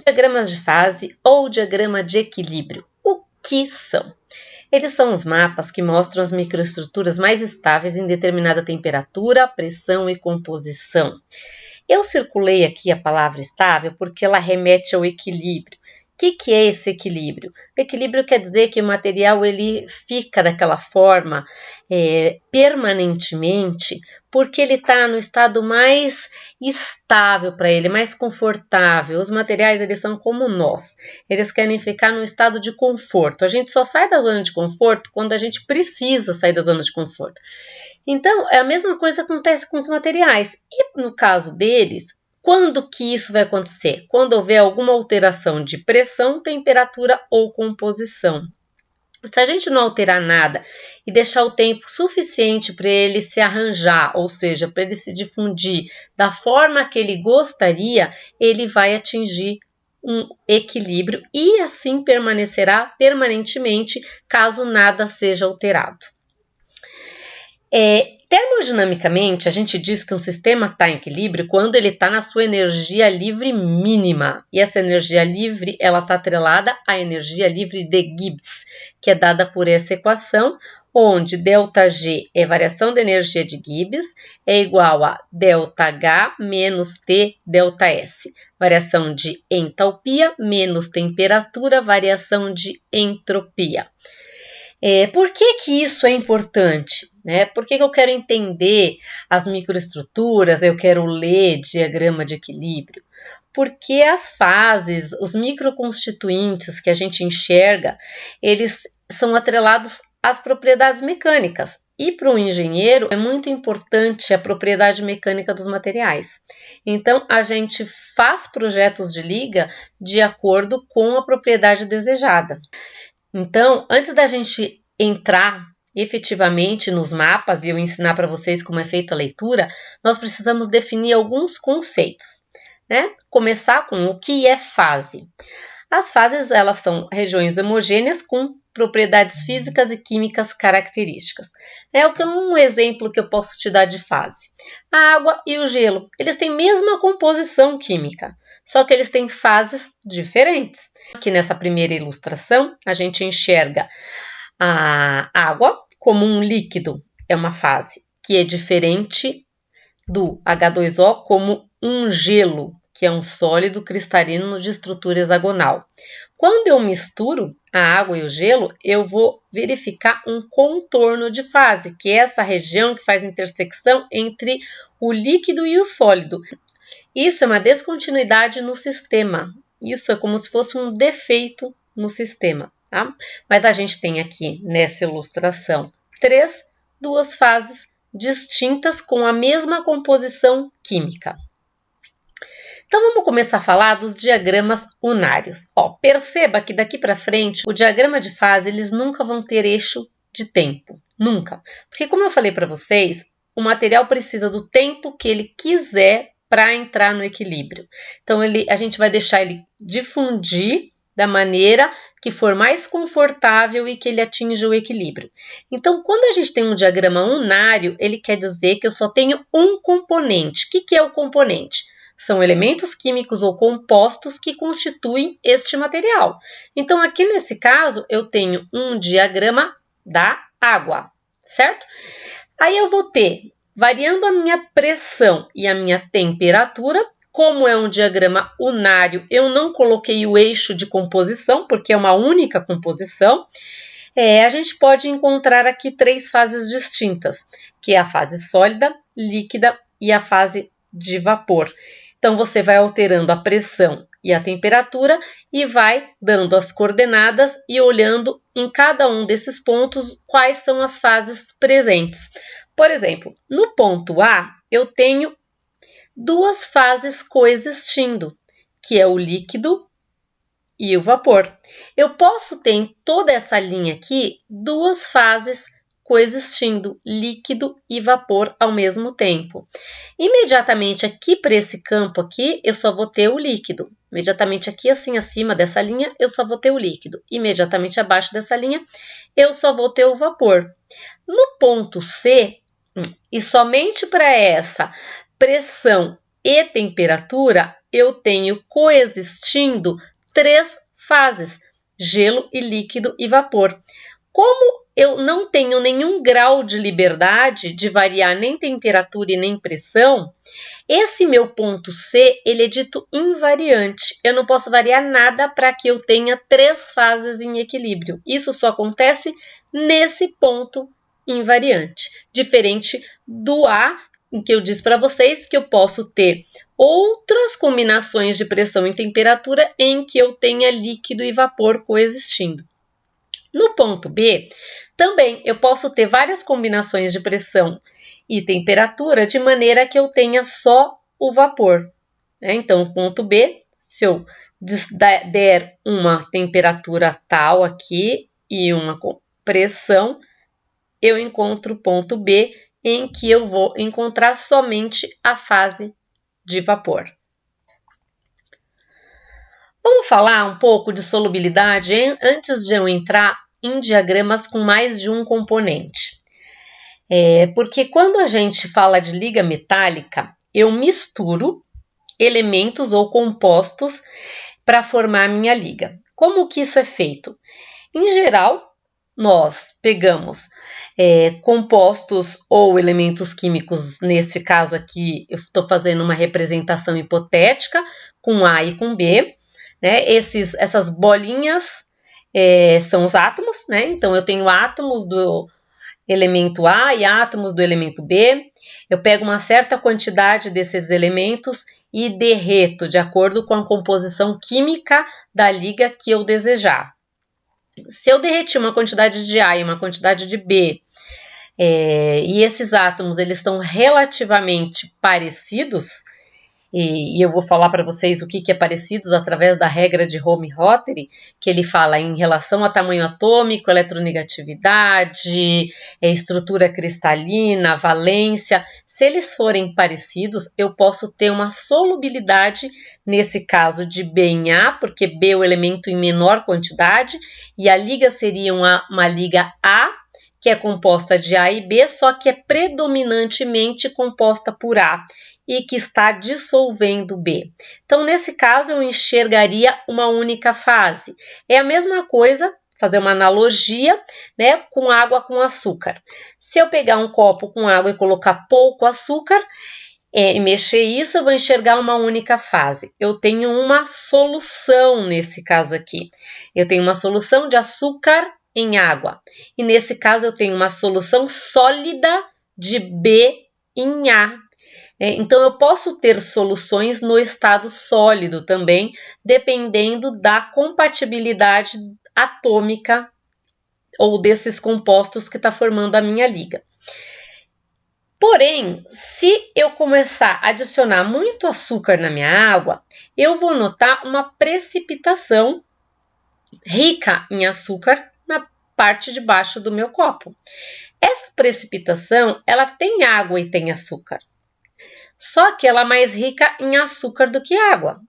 Diagramas de fase ou diagrama de equilíbrio. O que são? Eles são os mapas que mostram as microestruturas mais estáveis em determinada temperatura, pressão e composição. Eu circulei aqui a palavra estável porque ela remete ao equilíbrio. O que é esse equilíbrio? O equilíbrio quer dizer que o material ele fica daquela forma permanentemente porque ele está no estado mais estável para ele, mais confortável. Os materiais eles são como nós, eles querem ficar no estado de conforto. A gente só sai da zona de conforto quando a gente precisa sair da zona de conforto. Então, a mesma coisa acontece com os materiais. E no caso deles, quando que isso vai acontecer? Quando houver alguma alteração de pressão, temperatura ou composição. Se a gente não alterar nada e deixar o tempo suficiente para ele se arranjar, ou seja, para ele se difundir da forma que ele gostaria, ele vai atingir um equilíbrio e assim permanecerá permanentemente caso nada seja alterado. Termodinamicamente, a gente diz que um sistema está em equilíbrio quando ele está na sua energia livre mínima. E essa energia livre ela está atrelada à energia livre de Gibbs, que é dada por essa equação, onde ΔG é variação da energia de Gibbs, é igual a ΔH menos T ΔS. Variação de entalpia menos temperatura, variação de entropia. Por que isso é importante? Por que eu quero entender as microestruturas, eu quero ler diagrama de equilíbrio? Porque as fases, os microconstituintes que a gente enxerga, eles são atrelados às propriedades mecânicas. E para o engenheiro é muito importante a propriedade mecânica dos materiais. Então, a gente faz projetos de liga de acordo com a propriedade desejada. Então, antes da gente entrar efetivamente nos mapas e eu ensinar para vocês como é feita a leitura, nós precisamos definir alguns conceitos, Começar com o que é fase. As fases, elas são regiões homogêneas com propriedades físicas e químicas características. Um exemplo que eu posso te dar de fase. A água e o gelo, eles têm a mesma composição química, só que eles têm fases diferentes. Aqui nessa primeira ilustração, a gente enxerga a água como um líquido, é uma fase que é diferente do H2O como um gelo, que é um sólido cristalino de estrutura hexagonal. Quando eu misturo a água e o gelo, eu vou verificar um contorno de fase, que é essa região que faz intersecção entre o líquido e o sólido. Isso é uma descontinuidade no sistema. Isso é como se fosse um defeito no sistema, tá? Mas a gente tem aqui nessa ilustração duas fases distintas com a mesma composição química. Então, vamos começar a falar dos diagramas unários. Perceba que daqui para frente, o diagrama de fase, eles nunca vão ter eixo de tempo. Nunca. Porque, como eu falei para vocês, o material precisa do tempo que ele quiser para entrar no equilíbrio. Então, a gente vai deixar ele difundir da maneira que for mais confortável e que ele atinja o equilíbrio. Então, quando a gente tem um diagrama unário, ele quer dizer que eu só tenho um componente. O que é o componente? São elementos químicos ou compostos que constituem este material. Então, aqui nesse caso, eu tenho um diagrama da água, certo? Aí eu vou ter, variando a minha pressão e a minha temperatura, como é um diagrama unário, eu não coloquei o eixo de composição, porque é uma única composição. A gente pode encontrar aqui 3 fases distintas, que é a fase sólida, líquida e a fase de vapor. Então, você vai alterando a pressão e a temperatura e vai dando as coordenadas e olhando em cada um desses pontos quais são as fases presentes. Por exemplo, no ponto A, eu tenho 2 fases coexistindo, que é o líquido e o vapor. Eu posso ter em toda essa linha aqui 2 fases coexistindo, líquido e vapor ao mesmo tempo. Imediatamente aqui para esse campo aqui, eu só vou ter o líquido. Imediatamente aqui assim acima dessa linha, eu só vou ter o líquido. Imediatamente abaixo dessa linha, eu só vou ter o vapor. No ponto C, e somente para essa pressão e temperatura, eu tenho coexistindo 3 fases, gelo e líquido e vapor. Como eu não tenho nenhum grau de liberdade de variar nem temperatura e nem pressão, esse meu ponto C, ele é dito invariante. Eu não posso variar nada para que eu tenha 3 fases em equilíbrio. Isso só acontece nesse ponto invariante. Diferente do A, em que eu disse para vocês que eu posso ter outras combinações de pressão e temperatura em que eu tenha líquido e vapor coexistindo. No ponto B, também eu posso ter várias combinações de pressão e temperatura de maneira que eu tenha só o vapor. Então, ponto B, se eu der uma temperatura tal aqui e uma pressão, eu encontro o ponto B em que eu vou encontrar somente a fase de vapor. Vamos falar um pouco de solubilidade antes de eu entrar em diagramas com mais de um componente. Porque quando a gente fala de liga metálica, eu misturo elementos ou compostos para formar a minha liga. Como que isso é feito? Em geral, nós pegamos compostos ou elementos químicos, neste caso aqui eu estou fazendo uma representação hipotética com A e com B, né? Essas bolinhas são os átomos, né? Então eu tenho átomos do elemento A e átomos do elemento B. Eu pego uma certa quantidade desses elementos e derreto de acordo com a composição química da liga que eu desejar. Se eu derretir uma quantidade de A e uma quantidade de B, e esses átomos eles estão relativamente parecidos, e eu vou falar para vocês o que é parecidos através da regra de Helm-Rotary, que ele fala em relação a tamanho atômico, eletronegatividade, estrutura cristalina, valência. Se eles forem parecidos, eu posso ter uma solubilidade, nesse caso de B em A, porque B é o elemento em menor quantidade, e a liga seria uma liga A, que é composta de A e B, só que é predominantemente composta por A e que está dissolvendo B. Então, nesse caso, eu enxergaria uma única fase. É a mesma coisa, fazer uma analogia, né, com água com açúcar. Se eu pegar um copo com água e colocar pouco açúcar, e mexer isso, eu vou enxergar uma única fase. Eu tenho uma solução nesse caso aqui. Eu tenho uma solução de açúcar em água. E nesse caso, eu tenho uma solução sólida de B em A. Então, eu posso ter soluções no estado sólido também, dependendo da compatibilidade atômica ou desses compostos que está formando a minha liga. Porém, se eu começar a adicionar muito açúcar na minha água, eu vou notar uma precipitação rica em açúcar na parte de baixo do meu copo. Essa precipitação, ela tem água e tem açúcar. Só que ela é mais rica em açúcar do que água.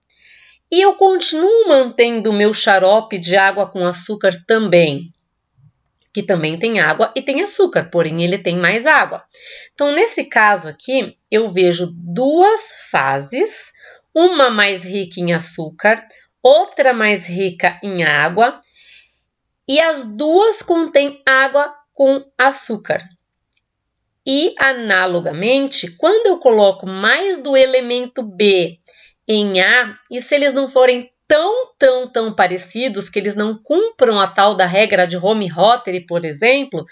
E eu continuo mantendo o meu xarope de água com açúcar também, que também tem água e tem açúcar, porém ele tem mais água. Então, nesse caso aqui, eu vejo duas fases, uma mais rica em açúcar, outra mais rica em água, e as duas contêm água com açúcar. E, analogamente, quando eu coloco mais do elemento B em A, e se eles não forem tão parecidos, que eles não cumpram a tal da regra de Helm-Rotary, por exemplo,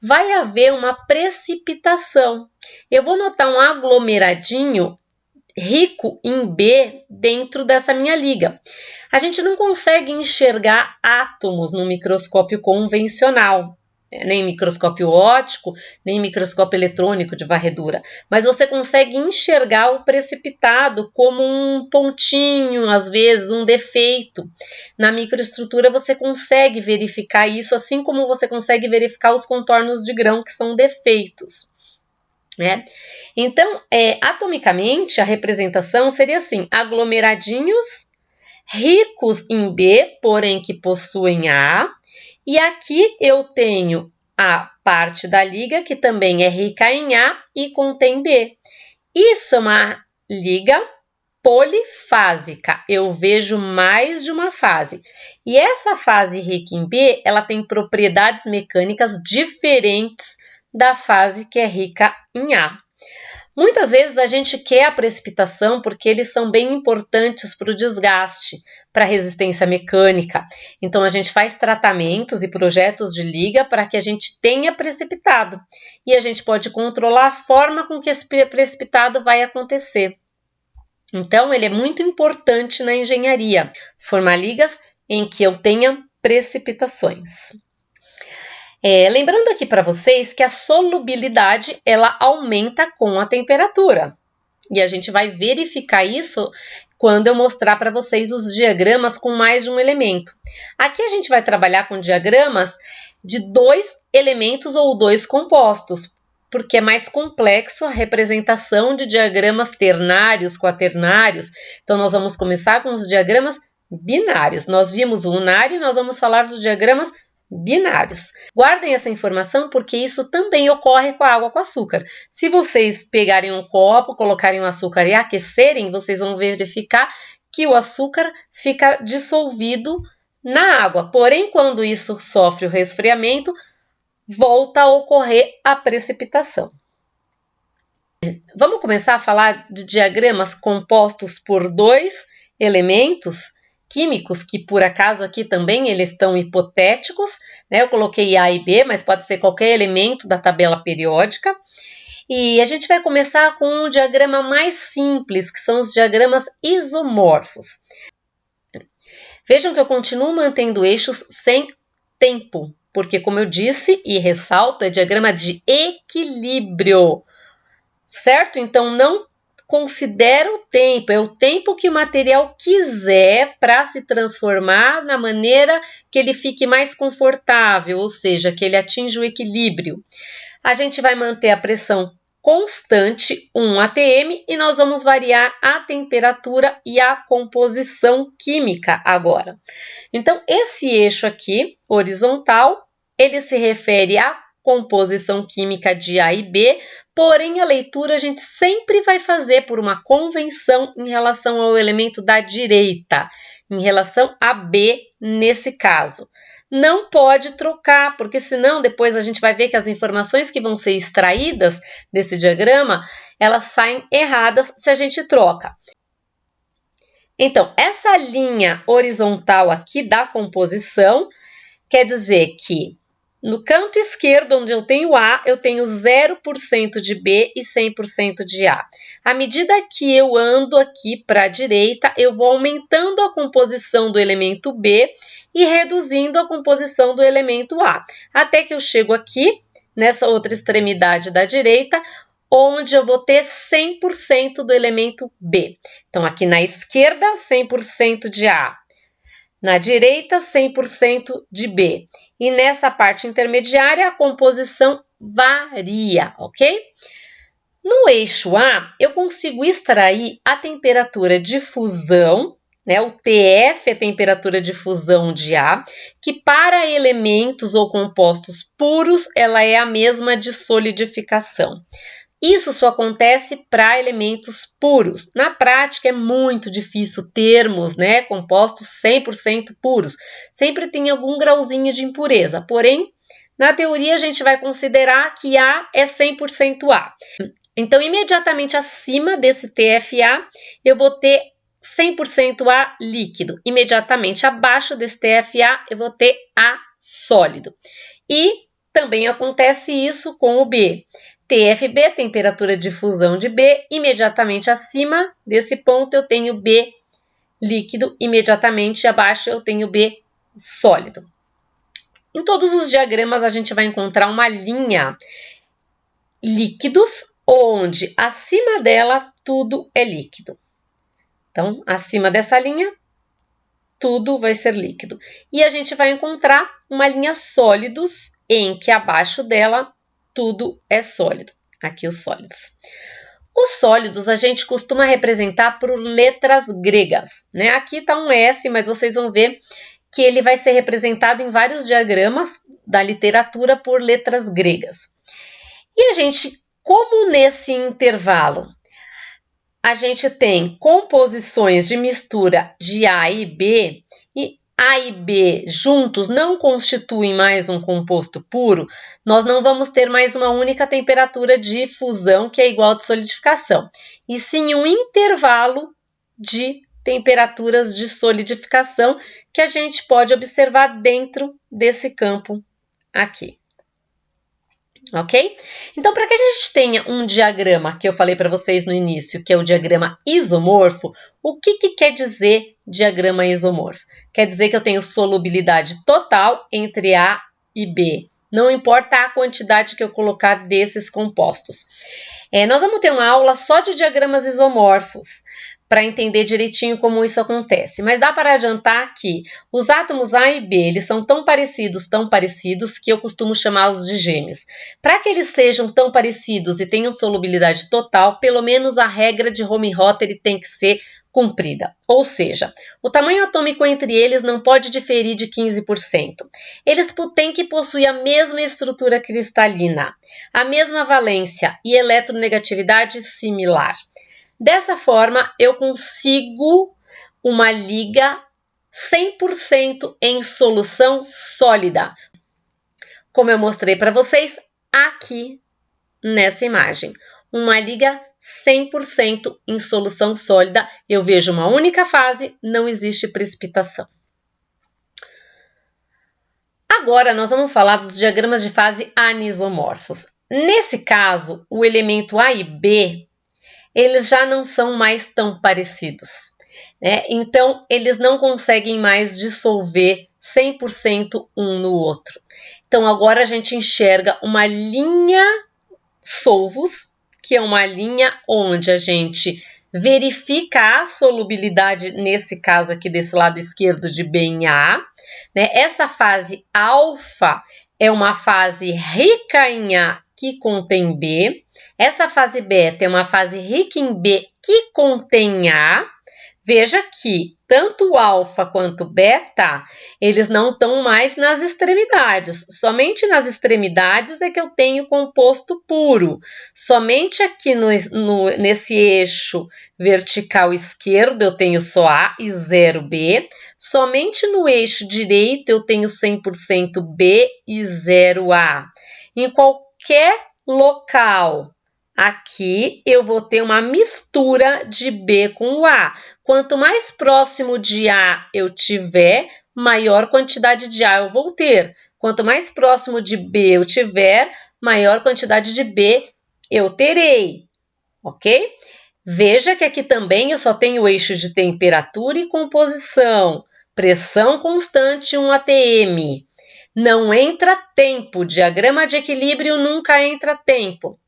vai haver uma precipitação. Eu vou notar um aglomeradinho rico em B dentro dessa minha liga. A gente não consegue enxergar átomos no microscópio convencional, nem microscópio óptico, nem microscópio eletrônico de varredura, mas você consegue enxergar o precipitado como um pontinho, às vezes um defeito. Na microestrutura você consegue verificar isso, assim como você consegue verificar os contornos de grão, que são defeitos. Então, atomicamente, a representação seria assim: aglomeradinhos ricos em B, porém que possuem A, e aqui eu tenho a parte da liga que também é rica em A e contém B. Isso é uma liga polifásica. Eu vejo mais de uma fase. E essa fase rica em B, ela tem propriedades mecânicas diferentes da fase que é rica em A. Muitas vezes a gente quer a precipitação porque eles são bem importantes para o desgaste, para a resistência mecânica. Então a gente faz tratamentos e projetos de liga para que a gente tenha precipitado. E a gente pode controlar a forma com que esse precipitado vai acontecer. Então ele é muito importante na engenharia, formar ligas em que eu tenha precipitações. Lembrando aqui para vocês que a solubilidade ela aumenta com a temperatura. E a gente vai verificar isso quando eu mostrar para vocês os diagramas com mais de um elemento. Aqui a gente vai trabalhar com diagramas de 2 elementos ou 2 compostos, porque é mais complexo a representação de diagramas ternários, quaternários. Então nós vamos começar com os diagramas binários. Nós vimos o unário e nós vamos falar dos diagramas binários. Guardem essa informação porque isso também ocorre com a água com açúcar. Se vocês pegarem um copo, colocarem o açúcar e aquecerem, vocês vão verificar que o açúcar fica dissolvido na água. Porém, quando isso sofre o resfriamento, volta a ocorrer a precipitação. Vamos começar a falar de diagramas compostos por 2 elementos químicos, que por acaso aqui também eles estão hipotéticos, né? Eu coloquei A e B, mas pode ser qualquer elemento da tabela periódica. E a gente vai começar com um diagrama mais simples, que são os diagramas isomorfos. Vejam que eu continuo mantendo eixos sem tempo, porque como eu disse e ressalto, é diagrama de equilíbrio, certo? Então não considera o tempo, é o tempo que o material quiser para se transformar na maneira que ele fique mais confortável, ou seja, que ele atinja o equilíbrio. A gente vai manter a pressão constante, 1 atm, e nós vamos variar a temperatura e a composição química agora. Então, esse eixo aqui, horizontal, ele se refere à composição química de A e B, porém a leitura a gente sempre vai fazer por uma convenção em relação ao elemento da direita, em relação a B nesse caso. Não pode trocar, porque senão depois a gente vai ver que as informações que vão ser extraídas desse diagrama, elas saem erradas se a gente troca. Então, essa linha horizontal aqui da composição quer dizer que no canto esquerdo, onde eu tenho A, eu tenho 0% de B e 100% de A. À medida que eu ando aqui para a direita, eu vou aumentando a composição do elemento B e reduzindo a composição do elemento A, até que eu chego aqui, nessa outra extremidade da direita, onde eu vou ter 100% do elemento B. Então, aqui na esquerda, 100% de A. Na direita, 100% de B. E nessa parte intermediária, a composição varia, ok? No eixo A, eu consigo extrair a temperatura de fusão, né? O TF é a temperatura de fusão de A, que para elementos ou compostos puros, ela é a mesma de solidificação. Isso só acontece para elementos puros. Na prática é muito difícil termos, né, compostos 100% puros. Sempre tem algum grauzinho de impureza. Porém, na teoria a gente vai considerar que A é 100% A. Então, imediatamente acima desse TFA, eu vou ter 100% A líquido. Imediatamente abaixo desse TFA, eu vou ter A sólido. E também acontece isso com o B. TFB, temperatura de fusão de B, imediatamente acima desse ponto eu tenho B líquido, imediatamente abaixo eu tenho B sólido. Em todos os diagramas a gente vai encontrar uma linha líquidos, onde acima dela tudo é líquido. Então, acima dessa linha, tudo vai ser líquido. E a gente vai encontrar uma linha sólidos, em que abaixo dela tudo é sólido. Aqui os sólidos. Os sólidos a gente costuma representar por letras gregas, né? Aqui está um S, mas vocês vão ver que ele vai ser representado em vários diagramas da literatura por letras gregas. E a gente, como nesse intervalo a gente tem composições de mistura de A e B, e A e B juntos não constituem mais um composto puro, nós não vamos ter mais uma única temperatura de fusão que é igual de solidificação, e sim um intervalo de temperaturas de solidificação que a gente pode observar dentro desse campo aqui. Ok? Então, para que a gente tenha um diagrama que eu falei para vocês no início, que é o diagrama isomorfo, o que quer dizer diagrama isomorfo? Quer dizer que eu tenho solubilidade total entre A e B. Não importa a quantidade que eu colocar desses compostos. Nós vamos ter uma aula só de diagramas isomorfos, para entender direitinho como isso acontece. Mas dá para adiantar que os átomos A e B, eles são tão parecidos, que eu costumo chamá-los de gêmeos. Para que eles sejam tão parecidos e tenham solubilidade total, pelo menos a regra de Helmholtz tem que ser cumprida. Ou seja, o tamanho atômico entre eles não pode diferir de 15%. Eles têm que possuir a mesma estrutura cristalina, a mesma valência e eletronegatividade similar. Dessa forma, eu consigo uma liga 100% em solução sólida, como eu mostrei para vocês aqui nessa imagem. Uma liga 100% em solução sólida, eu vejo uma única fase, não existe precipitação. Agora, nós vamos falar dos diagramas de fase anisomorfos. Nesse caso, o elemento A e B, eles já não são mais tão parecidos, né? Então, eles não conseguem mais dissolver 100% um no outro. Então, agora a gente enxerga uma linha solvus, que é uma linha onde a gente verifica a solubilidade, nesse caso aqui desse lado esquerdo de B em A, né? Essa fase alfa é uma fase rica em A que contém B. Essa fase beta é uma fase rica em B que contém A. Veja que tanto o alfa quanto o beta, eles não estão mais nas extremidades. Somente nas extremidades é que eu tenho composto puro. Somente aqui nesse eixo vertical esquerdo eu tenho só A e 0 B. Somente no eixo direito eu tenho 100% B e 0 A. Em qualquer local aqui eu vou ter uma mistura de B com A. Quanto mais próximo de A eu tiver, maior quantidade de A eu vou ter. Quanto mais próximo de B eu tiver, maior quantidade de B eu terei, ok? Veja que aqui também eu só tenho o eixo de temperatura e composição, pressão constante 1 atm. Não entra tempo, diagrama de equilíbrio nunca entra tempo.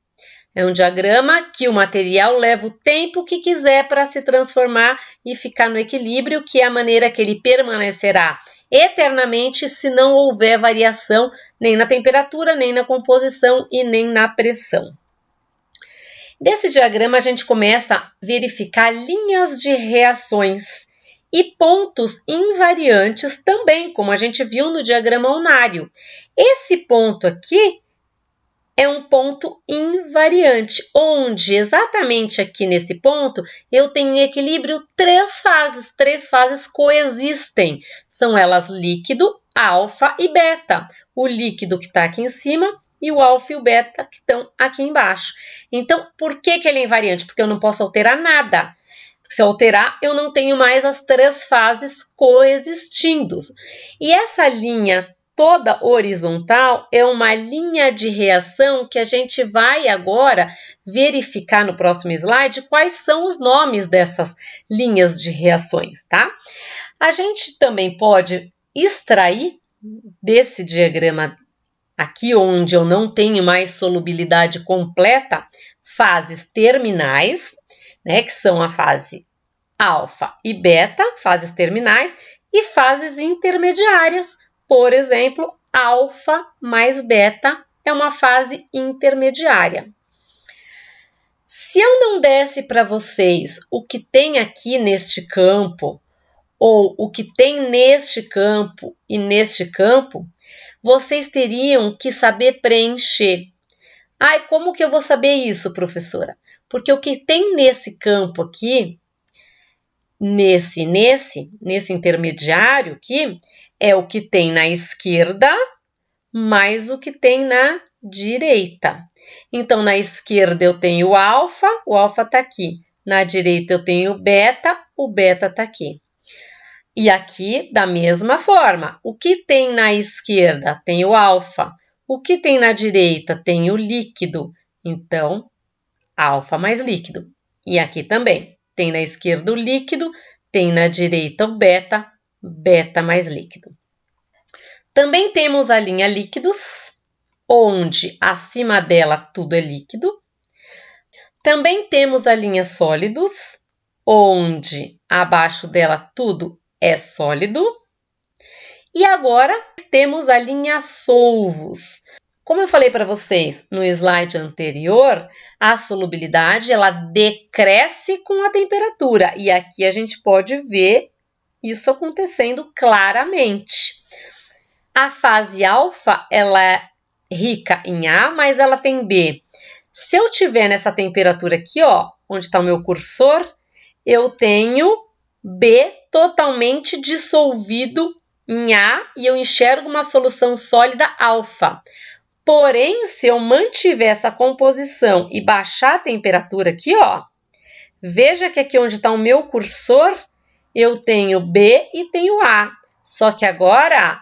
É um diagrama que o material leva o tempo que quiser para se transformar e ficar no equilíbrio, que é a maneira que ele permanecerá eternamente se não houver variação nem na temperatura, nem na composição e nem na pressão. Desse diagrama, a gente começa a verificar linhas de reações e pontos invariantes também, como a gente viu no diagrama unário. Esse ponto aqui é um ponto invariante, onde exatamente aqui nesse ponto eu tenho em equilíbrio três fases coexistem. São elas líquido, alfa e beta. O líquido que está aqui em cima e o alfa e o beta que estão aqui embaixo. Então, por que ele é invariante? Porque eu não posso alterar nada. Se eu alterar, eu não tenho mais as três fases coexistindo. E essa linha toda horizontal é uma linha de reação que a gente vai agora verificar no próximo slide quais são os nomes dessas linhas de reações, tá? A gente também pode extrair desse diagrama aqui, onde eu não tenho mais solubilidade completa, fases terminais, né, que são a fase alfa e beta, fases terminais, e fases intermediárias. Por exemplo, alfa mais beta é uma fase intermediária. Se eu não desse para vocês o que tem aqui neste campo, ou o que tem neste campo e neste campo, vocês teriam que saber preencher. Ai, como que eu vou saber isso, professora? Porque o que tem nesse campo aqui, nesse intermediário aqui, é o que tem na esquerda mais o que tem na direita. Então, na esquerda eu tenho o alfa está aqui. Na direita eu tenho o beta está aqui. E aqui, da mesma forma, o que tem na esquerda tem o alfa, o que tem na direita tem o líquido. Então, alfa mais líquido. E aqui também, tem na esquerda o líquido, tem na direita o beta, beta mais líquido. Também temos a linha líquidos, onde acima dela tudo é líquido. Também temos a linha sólidos, onde abaixo dela tudo é sólido. E agora temos a linha solvos. Como eu falei para vocês no slide anterior, a solubilidade ela decresce com a temperatura. E aqui a gente pode ver isso acontecendo claramente. A fase alfa, ela é rica em A, mas ela tem B. Se eu tiver nessa temperatura aqui, ó, onde está o meu cursor, eu tenho B totalmente dissolvido em A e eu enxergo uma solução sólida alfa. Porém, se eu mantiver essa composição e baixar a temperatura aqui, ó, veja que aqui onde está o meu cursor, eu tenho B e tenho A. Só que agora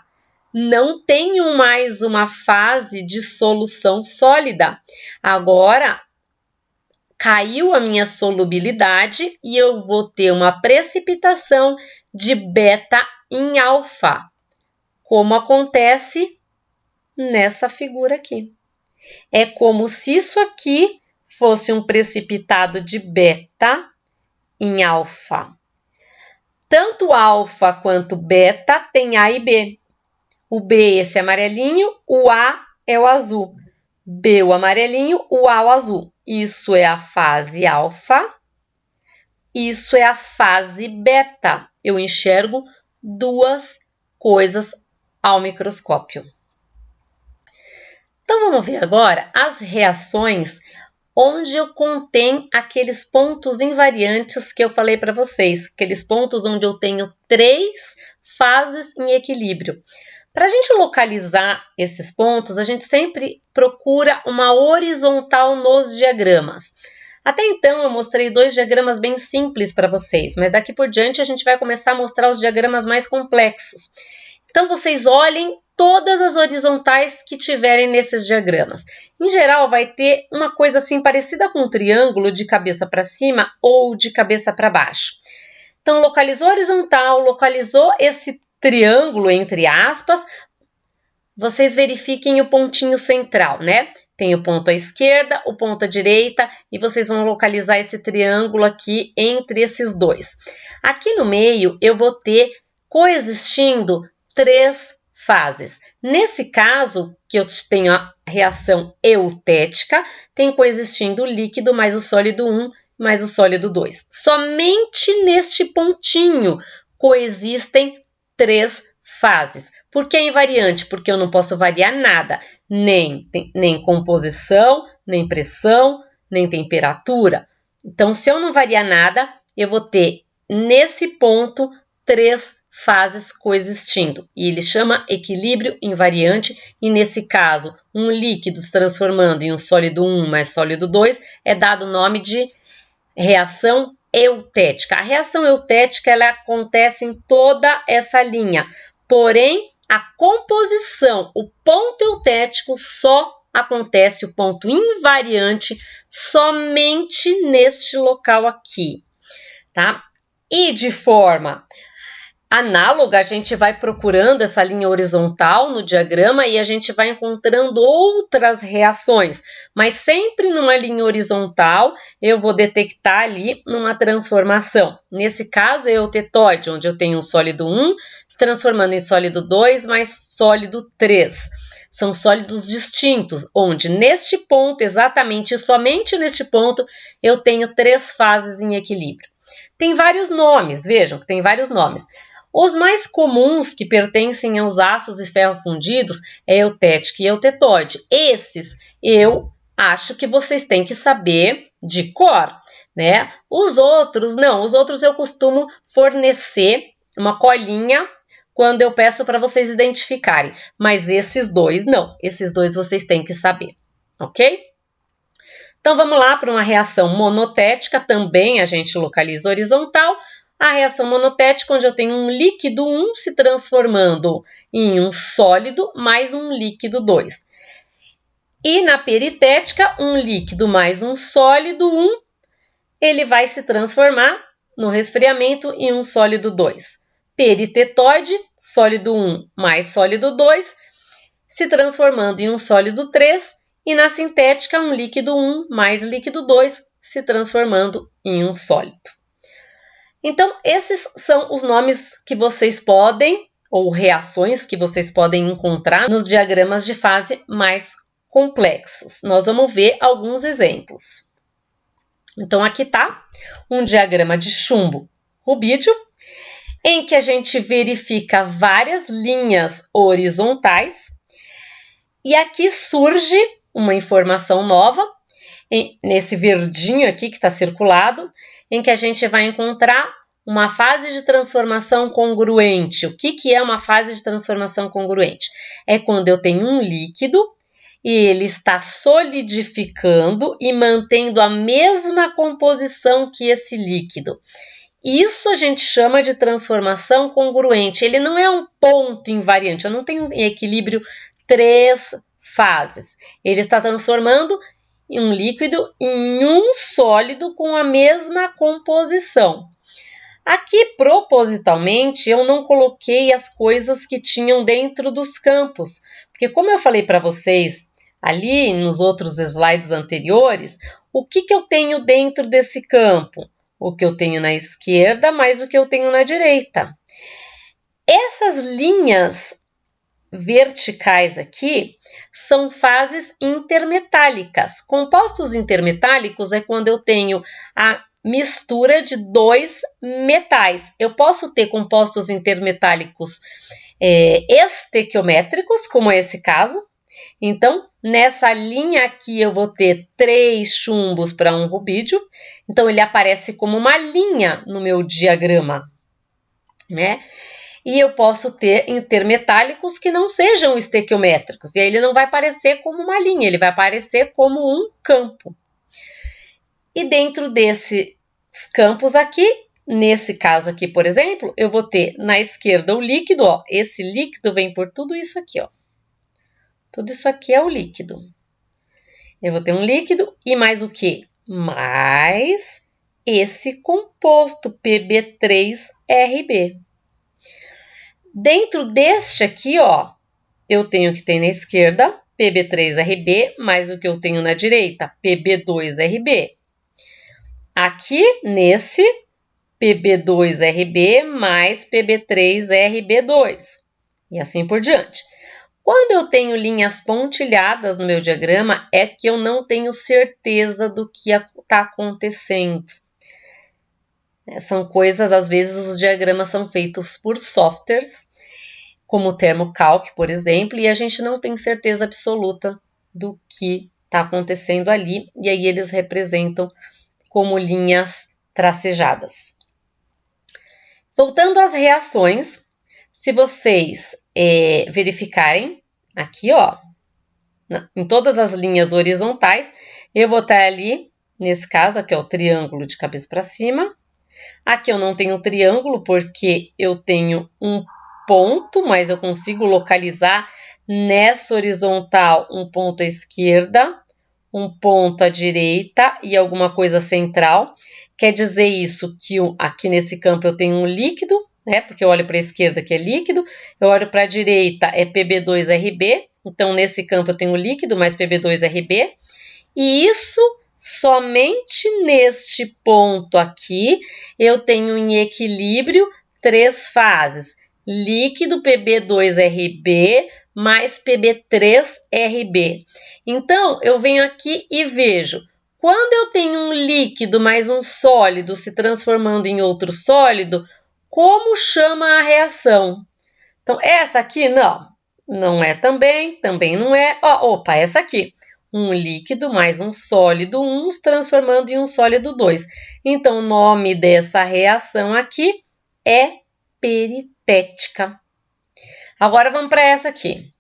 não tenho mais uma fase de solução sólida. Agora, caiu a minha solubilidade e eu vou ter uma precipitação de beta em alfa, como acontece nessa figura aqui. É como se isso aqui fosse um precipitado de beta em alfa. Tanto alfa quanto beta tem A e B. O B esse amarelinho, o A é o azul. B o amarelinho, o A o azul. Isso é a fase alfa, isso é a fase beta. Eu enxergo duas coisas ao microscópio. Então, vamos ver agora as reações onde eu contém aqueles pontos invariantes que eu falei para vocês, aqueles pontos onde eu tenho 3 fases em equilíbrio. Para a gente localizar esses pontos, a gente sempre procura uma horizontal nos diagramas. Até então, eu mostrei 2 diagramas bem simples para vocês, mas daqui por diante a gente vai começar a mostrar os diagramas mais complexos. Então, vocês olhem todas as horizontais que tiverem nesses diagramas. Em geral, vai ter uma coisa assim parecida com um triângulo de cabeça para cima ou de cabeça para baixo. Então, localizou a horizontal, localizou esse triângulo, entre aspas, vocês verifiquem o pontinho central, né? Tem o ponto à esquerda, o ponto à direita, e vocês vão localizar esse triângulo aqui entre esses dois. Aqui no meio, eu vou ter coexistindo 3 fases. Nesse caso, que eu tenho a reação eutética, tem coexistindo o líquido mais o sólido 1 mais o sólido 2. Somente neste pontinho coexistem 3 fases. Por que invariante? Porque eu não posso variar nada, nem composição, nem pressão, nem temperatura. Então, se eu não variar nada, eu vou ter nesse ponto 3 fases coexistindo. E ele chama equilíbrio invariante, e nesse caso, um líquido se transformando em um sólido 1 mais sólido 2 é dado o nome de reação eutética. A reação eutética ela acontece em toda essa linha, porém a composição, o ponto eutético só acontece, o ponto invariante, somente neste local aqui, tá? E de forma análoga, a gente vai procurando essa linha horizontal no diagrama e a gente vai encontrando outras reações, mas sempre numa linha horizontal eu vou detectar ali uma transformação. Nesse caso é o tetóide, onde eu tenho um sólido 1 se transformando em sólido 2 mais sólido 3. São sólidos distintos, onde neste ponto, exatamente somente neste ponto, eu tenho 3 fases em equilíbrio. Tem vários nomes, vejam que tem vários nomes. Os mais comuns que pertencem aos ácidos e ferrofundidos é eutético e eutetóide. Esses eu acho que vocês têm que saber de cor, né? Os outros, não. Os outros eu costumo fornecer uma colinha quando eu peço para vocês identificarem. Mas esses dois, não. Esses dois vocês têm que saber, ok? Então, vamos lá para uma reação monotética. Também a gente localiza horizontal. A reação monotética, onde eu tenho um líquido 1 se transformando em um sólido mais um líquido 2. E na peritética, um líquido mais um sólido 1, ele vai se transformar no resfriamento em um sólido 2. Peritetóide, sólido 1 mais sólido 2, se transformando em um sólido 3. E na sintética, um líquido 1 mais líquido 2, se transformando em um sólido. Então, esses são os nomes que vocês podem, ou reações que vocês podem encontrar nos diagramas de fase mais complexos. Nós vamos ver alguns exemplos. Então, aqui está um diagrama de chumbo rubídio, em que a gente verifica várias linhas horizontais. E aqui surge uma informação nova, nesse verdinho aqui que está circulado, em que a gente vai encontrar uma fase de transformação congruente. O que é uma fase de transformação congruente? É quando eu tenho um líquido e ele está solidificando e mantendo a mesma composição que esse líquido. Isso a gente chama de transformação congruente. Ele não é um ponto invariante, eu não tenho em equilíbrio 3 fases. Ele está transformando um líquido em um sólido com a mesma composição. Aqui, propositalmente, eu não coloquei as coisas que tinham dentro dos campos, porque como eu falei para vocês ali nos outros slides anteriores, o que eu tenho dentro desse campo? O que eu tenho na esquerda mais o que eu tenho na direita. Essas linhas verticais aqui são fases intermetálicas. Compostos intermetálicos é quando eu tenho a mistura de 2 metais. Eu posso ter compostos intermetálicos estequiométricos, como é esse caso. Então, nessa linha aqui eu vou ter 3 chumbos para um rubídio. Então, ele aparece como uma linha no meu diagrama, né? E eu posso ter intermetálicos que não sejam estequiométricos. E aí ele não vai aparecer como uma linha, ele vai aparecer como um campo. E dentro desses campos aqui, nesse caso aqui, por exemplo, eu vou ter na esquerda o líquido, ó. Esse líquido vem por tudo isso aqui, ó. Tudo isso aqui é o líquido. Eu vou ter um líquido e mais o quê? Mais esse composto Pb3Rb. Dentro deste aqui, ó, eu tenho que ter na esquerda Pb3Rb mais o que eu tenho na direita, Pb2Rb. Aqui, nesse, Pb2Rb mais Pb3Rb2. E assim por diante. Quando eu tenho linhas pontilhadas no meu diagrama, é que eu não tenho certeza do que está acontecendo. São coisas, às vezes, os diagramas são feitos por softwares, como o Thermocalc, por exemplo, e a gente não tem certeza absoluta do que está acontecendo ali, e aí eles representam como linhas tracejadas. Voltando às reações, se vocês verificarem aqui, ó, em todas as linhas horizontais, eu vou estar ali, nesse caso, aqui é o triângulo de cabeça para cima. Aqui eu não tenho triângulo porque eu tenho um ponto, mas eu consigo localizar nessa horizontal um ponto à esquerda, um ponto à direita e alguma coisa central. Quer dizer isso que aqui nesse campo eu tenho um líquido, né? Porque eu olho para a esquerda que é líquido, eu olho para a direita é Pb2Rb, então nesse campo eu tenho líquido mais Pb2Rb, e isso somente neste ponto aqui eu tenho em equilíbrio 3 fases, líquido Pb2Rb mais Pb3Rb. Então, eu venho aqui e vejo, quando eu tenho um líquido mais um sólido se transformando em outro sólido, como chama a reação? Então, essa aqui, não é também não é. Opa, essa aqui. um líquido mais um sólido 1 se transformando em um sólido 2. Então, o nome dessa reação aqui é peritética. Agora, vamos para essa aqui.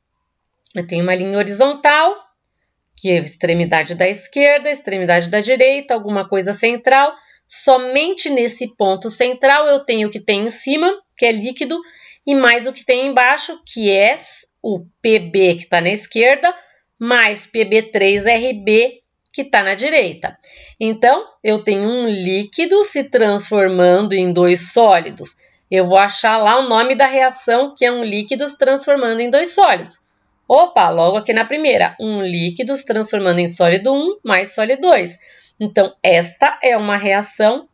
Eu tenho uma linha horizontal, que é a extremidade da esquerda, a extremidade da direita, alguma coisa central. Somente nesse ponto central eu tenho o que tem em cima, que é líquido, e mais o que tem embaixo, que é o PB, que está na esquerda, mais PB3RB, que está na direita. Então, eu tenho um líquido se transformando em dois sólidos. Eu vou achar lá o nome da reação, que é um líquido se transformando em dois sólidos. Opa, logo aqui na primeira, um líquido se transformando em sólido 1 mais sólido 2. Então, esta é uma reação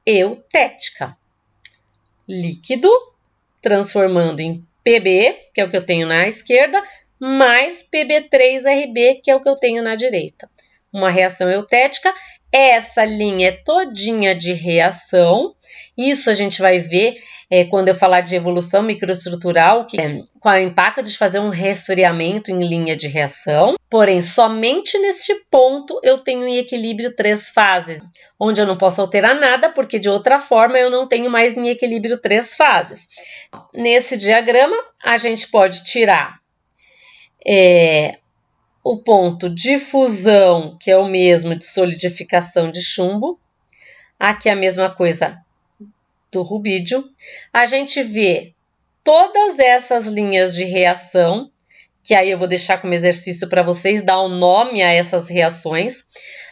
eutética. Líquido transformando em PB, que é o que eu tenho na esquerda, mais PB3RB, que é o que eu tenho na direita. Uma reação eutética. Essa linha é todinha de reação. Isso a gente vai ver quando eu falar de evolução microestrutural, que é qual é o impacto de fazer um resfriamento em linha de reação. Porém, somente neste ponto eu tenho em equilíbrio 3 fases, onde eu não posso alterar nada, porque de outra forma eu não tenho mais em equilíbrio 3 fases. Nesse diagrama, a gente pode tirar o ponto de fusão, que é o mesmo de solidificação de chumbo. Aqui é a mesma coisa do rubídio. A gente vê todas essas linhas de reação, que aí eu vou deixar como exercício para vocês dar um nome a essas reações.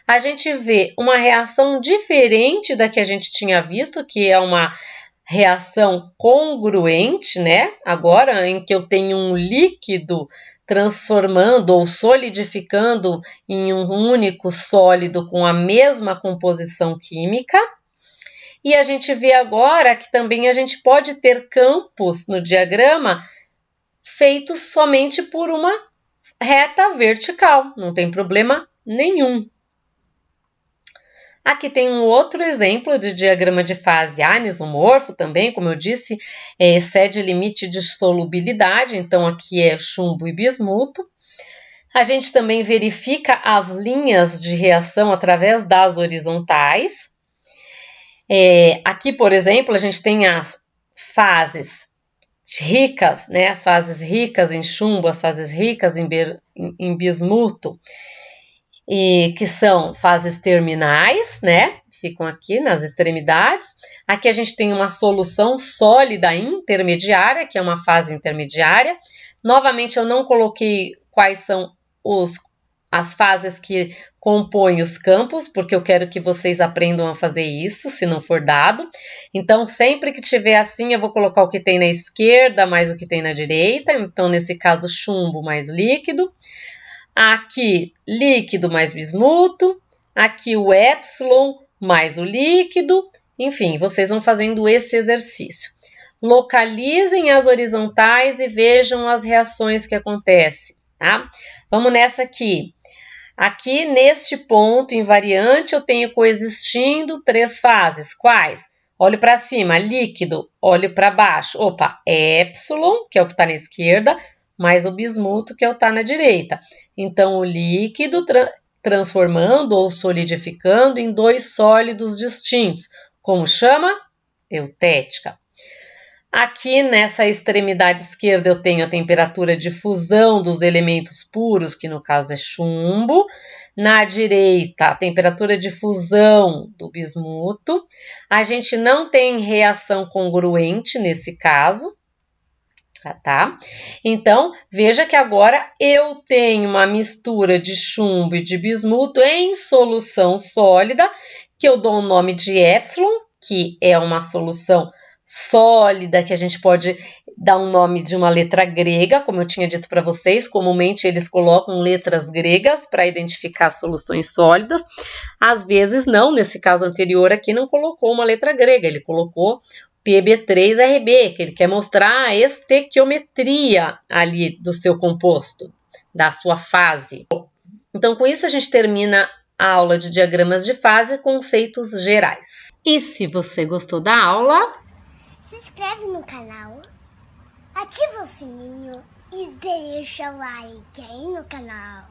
A gente vê uma reação diferente da que a gente tinha visto, que é uma reação congruente, né? Agora, em que eu tenho um líquido transformando ou solidificando em um único sólido com a mesma composição química. E a gente vê agora que também a gente pode ter campos no diagrama feitos somente por uma reta vertical, não tem problema nenhum. Aqui tem um outro exemplo de diagrama de fase anisomorfo também, como eu disse, excede limite de solubilidade, então aqui é chumbo e bismuto. A gente também verifica as linhas de reação através das horizontais. Aqui, por exemplo, a gente tem as fases ricas, né? As fases ricas em chumbo, as fases ricas em bismuto, e que são fases terminais, né? Ficam aqui nas extremidades. Aqui a gente tem uma solução sólida intermediária, que é uma fase intermediária. Novamente, eu não coloquei quais são as fases que compõem os campos, porque eu quero que vocês aprendam a fazer isso, se não for dado. Então, sempre que tiver assim, eu vou colocar o que tem na esquerda mais o que tem na direita. Então, nesse caso, chumbo mais líquido. Aqui, líquido mais bismuto. Aqui, o epsilon mais o líquido. Enfim, vocês vão fazendo esse exercício. Localizem as horizontais e vejam as reações que acontecem, tá? Vamos nessa aqui. Aqui, neste ponto invariante, eu tenho coexistindo 3 fases. Quais? Olho para cima, líquido. Olho para baixo. Opa, epsilon, que é o que está na esquerda, mais o bismuto, que é o que está na direita. Então, o líquido transformando ou solidificando em 2 sólidos distintos. Como chama? Eutética. Aqui nessa extremidade esquerda eu tenho a temperatura de fusão dos elementos puros, que no caso é chumbo. Na direita, a temperatura de fusão do bismuto. A gente não tem reação congruente nesse caso, tá? Então, veja que agora eu tenho uma mistura de chumbo e de bismuto em solução sólida, que eu dou o nome de epsilon, que é uma solução sólida, que a gente pode dar um nome de uma letra grega, como eu tinha dito para vocês, comumente eles colocam letras gregas para identificar soluções sólidas, às vezes não, nesse caso anterior aqui não colocou uma letra grega, ele colocou PB3RB, que ele quer mostrar a estequiometria ali do seu composto, da sua fase. Então, com isso a gente termina a aula de diagramas de fase e conceitos gerais. E se você gostou da aula, se inscreve no canal, ativa o sininho e deixa o like aí no canal.